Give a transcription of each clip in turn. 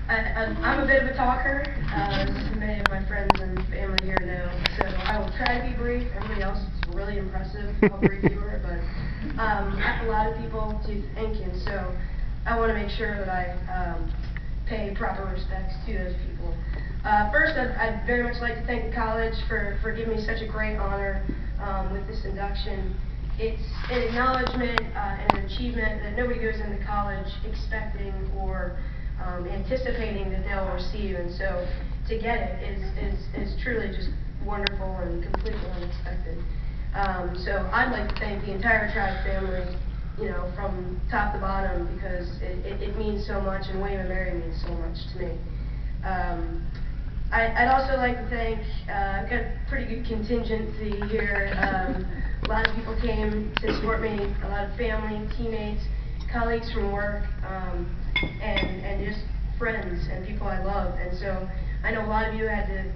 I'm a bit of a talker, as many of my friends and family here know, so I will try to be brief. Everybody else is really impressive how brief you are, but I have a lot of people to thank, and so I want to make sure that I pay proper respects to those people. First, I'd very much like to thank the college for giving me such a great honor with this induction. It's an acknowledgement and an achievement that nobody goes into college expecting or anticipating that they'll receive, and so to get it is truly just wonderful and completely unexpected. So I'd like to thank the entire Tribe family, you know, from top to bottom, because it means so much, and William & Mary means so much to me. I'd also like to thank, I've got a pretty good contingency here. A lot of people came to support me, a lot of family, teammates, colleagues from work, and just friends and people I love. And so I know a lot of you had to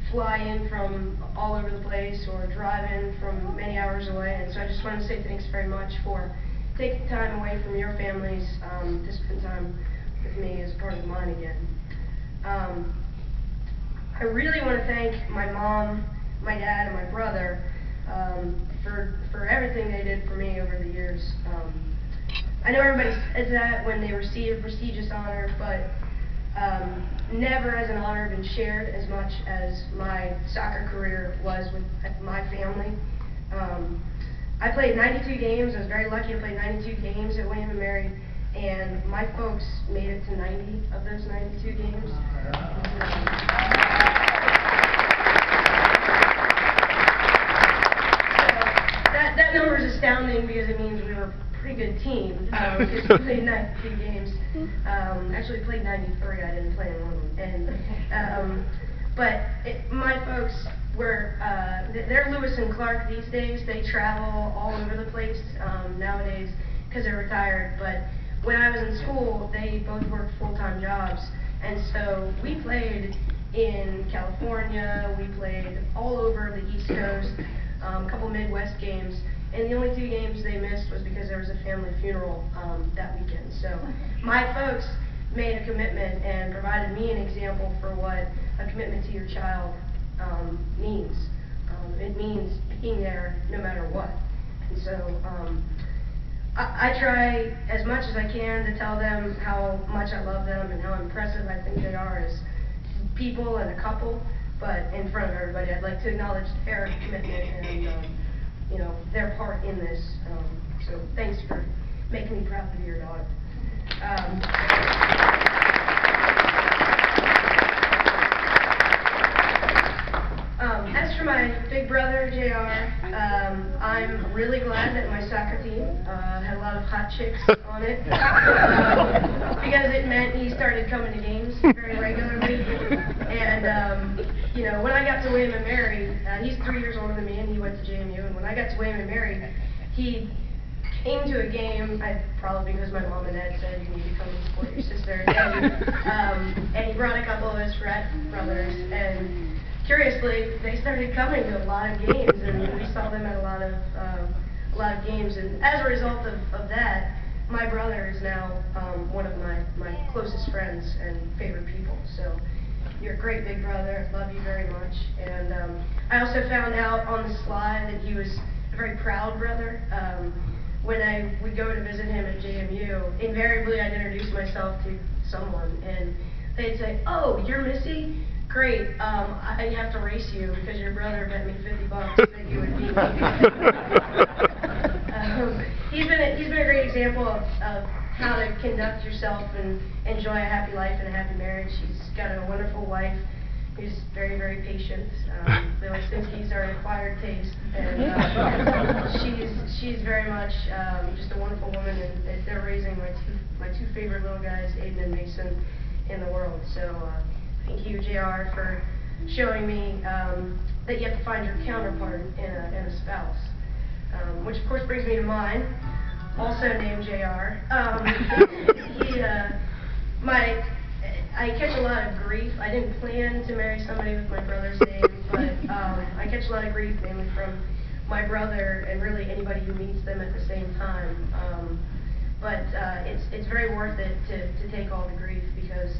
fly in from all over the place or drive in from many hours away, and so I just wanted to say thanks very much for taking time away from your families to spend time with me as part of mine again. I really want to thank my mom, my dad, and my brother for everything they did for me over the years. I know everybody says that when they receive a prestigious honor, but never has an honor been shared as much as my soccer career was with my family. I played 92 games. I was very lucky to play 92 games at William & Mary, and my folks made it to 90 of those 92 games. That number is astounding because it means we were a pretty good team, because we played 92 games. Actually played 93, I didn't play in one of them. But my folks were, they're Lewis and Clark these days. They travel all over the place nowadays because they're retired. But when I was in school, they both worked full-time jobs. And so we played in California, we played all over the East Coast, a couple Midwest games, and the only 2 games they missed was because there was a family funeral that weekend. So my folks made a commitment and provided me an example for what a commitment to your child means. It means being there no matter what. And so I try as much as I can to tell them how much I love them and how impressive I think they are as people and a couple, but in front of everybody I'd like to acknowledge their commitment and you know, their part in this. So thanks for making me proud to be your daughter. As for my big brother, JR, I'm really glad that my soccer team had a lot of hot chicks on it, because it meant he started coming to games very regularly. And, you know, when I got to William & Mary, he's 3 years older than me, and he went to JMU, and when I got to William & Mary, he came to a game, probably because my mom and dad said you need to come and support your sister, and he brought a couple of his frat brothers, and curiously, they started coming to a lot of games, and we saw them at a lot of games, and as a result of that, my brother is now one of my closest friends and favorite people. So you're a great big brother, love you very much. And I also found out on the sly that he was a very proud brother. When I would go to visit him at JMU, invariably I'd introduce myself to someone, and they'd say, "Oh, you're Missy? Great, I have to race you because your brother bet me $50 that you would beat me." He's been a great example of how to conduct yourself and enjoy a happy life and a happy marriage. He's got a wonderful wife who's very, very patient. Lewinsky's are an acquired taste, and she's very much just a wonderful woman, and they're raising my two favorite little guys, Aiden and Mason, in the world. So thank you, JR, for showing me that you have to find your counterpart in a spouse. Which of course brings me to mine, also named JR. I catch a lot of grief. I didn't plan to marry somebody with my brother's name, but I catch a lot of grief mainly from my brother and really anybody who meets them at the same time. But it's very worth it to take all the grief, because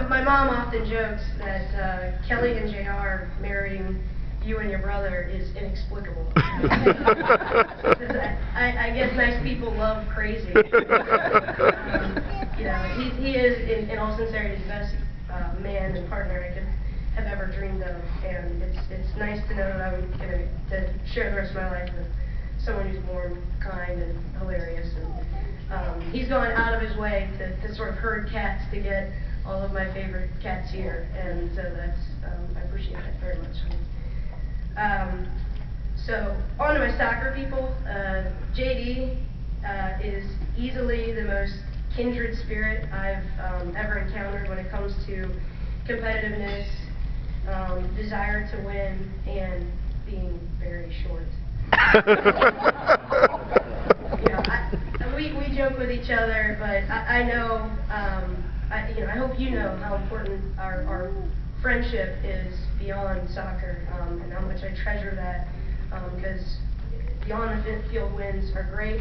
my mom often jokes that Kelly and JR marrying you and your brother is inexplicable. I guess nice people love crazy. You know, he is, in all sincerity, the best man and partner I could have ever dreamed of, and it's nice to know that I'm going to share the rest of my life with someone who's warm, kind, and hilarious. And he's gone out of his way to sort of herd cats to get all of my favorite cats here, and so that's I appreciate that very much. So on to my soccer people. JD is easily the most kindred spirit I've ever encountered when it comes to competitiveness, desire to win, and being very short. You know, we joke with each other, but I know, I hope you know how important our friendship is beyond soccer, and how much I treasure that, because the on-the-field wins are great,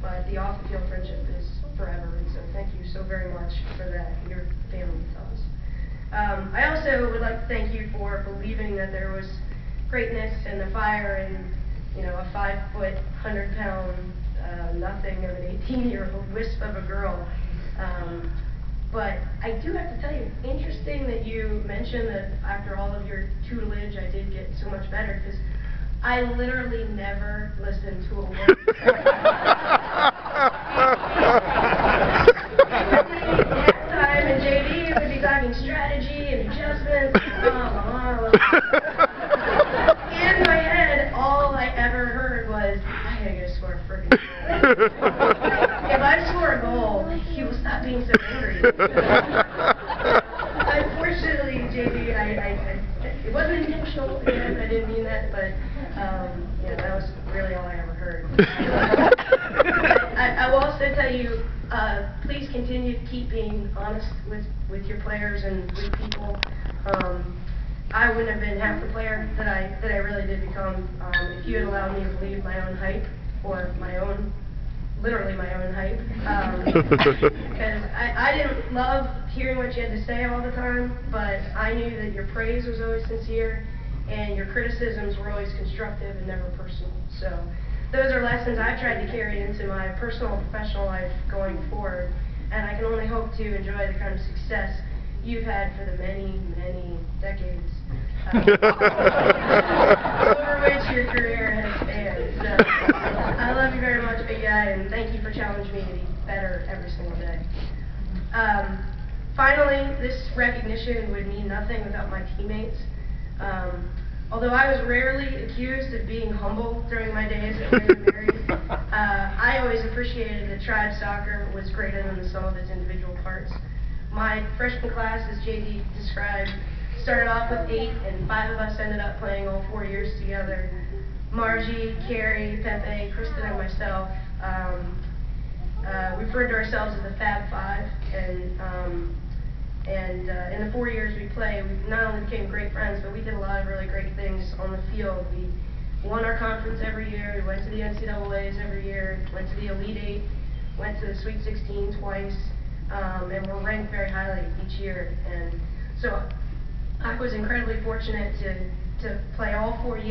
but the off-the-field friendship is forever, and so thank you so very much for that, your family thoughts. I also would like to thank you for believing that there was greatness and the fire in, you know, a 5-foot, 100-pound, nothing of an 18-year-old wisp of a girl. But I do have to tell you, interesting that you mentioned that after all of your tutelage, I did get so much better, because I literally never listened to a word. Next time, and JD would be talking strategy and adjustments. In my head, all I ever heard was, I gotta score a friggin' goal. If I score a goal, he will stop being so angry. Unfortunately, JD, it wasn't intentional, again, I didn't mean that, but yeah, that was really all I ever heard. I will also tell you, please continue to keep being honest with your players and with people. I wouldn't have been half the player that I really did become if you had allowed me to believe my own hype, or literally my own hype, because I didn't love hearing what you had to say all the time, but I knew that your praise was always sincere, and your criticisms were always constructive and never personal. So those are lessons I've tried to carry into my personal and professional life going forward, and I can only hope to enjoy the kind of success you've had for the many, many decades over which your career has spanned. So I love you very much, big guy, and thank you for challenging me to be better every single day. Finally, this recognition would mean nothing without my teammates. Although I was rarely accused of being humble during my days at William & Mary, I always appreciated that tribe soccer was greater than the sum of its individual parts. My freshman class, as JD described, started off with 8, and 5 of us ended up playing all 4 years together. Margie, Carrie, Pepe, Kristen, and myself. We referred to ourselves as the Fab Five, and in the 4 years we played, we not only became great friends, but we did a lot of really great things on the field. We won our conference every year, we went to the NCAAs every year, went to the Elite Eight, went to the Sweet 16 twice, and we're ranked very highly each year. And so I was incredibly fortunate to play all 4 years.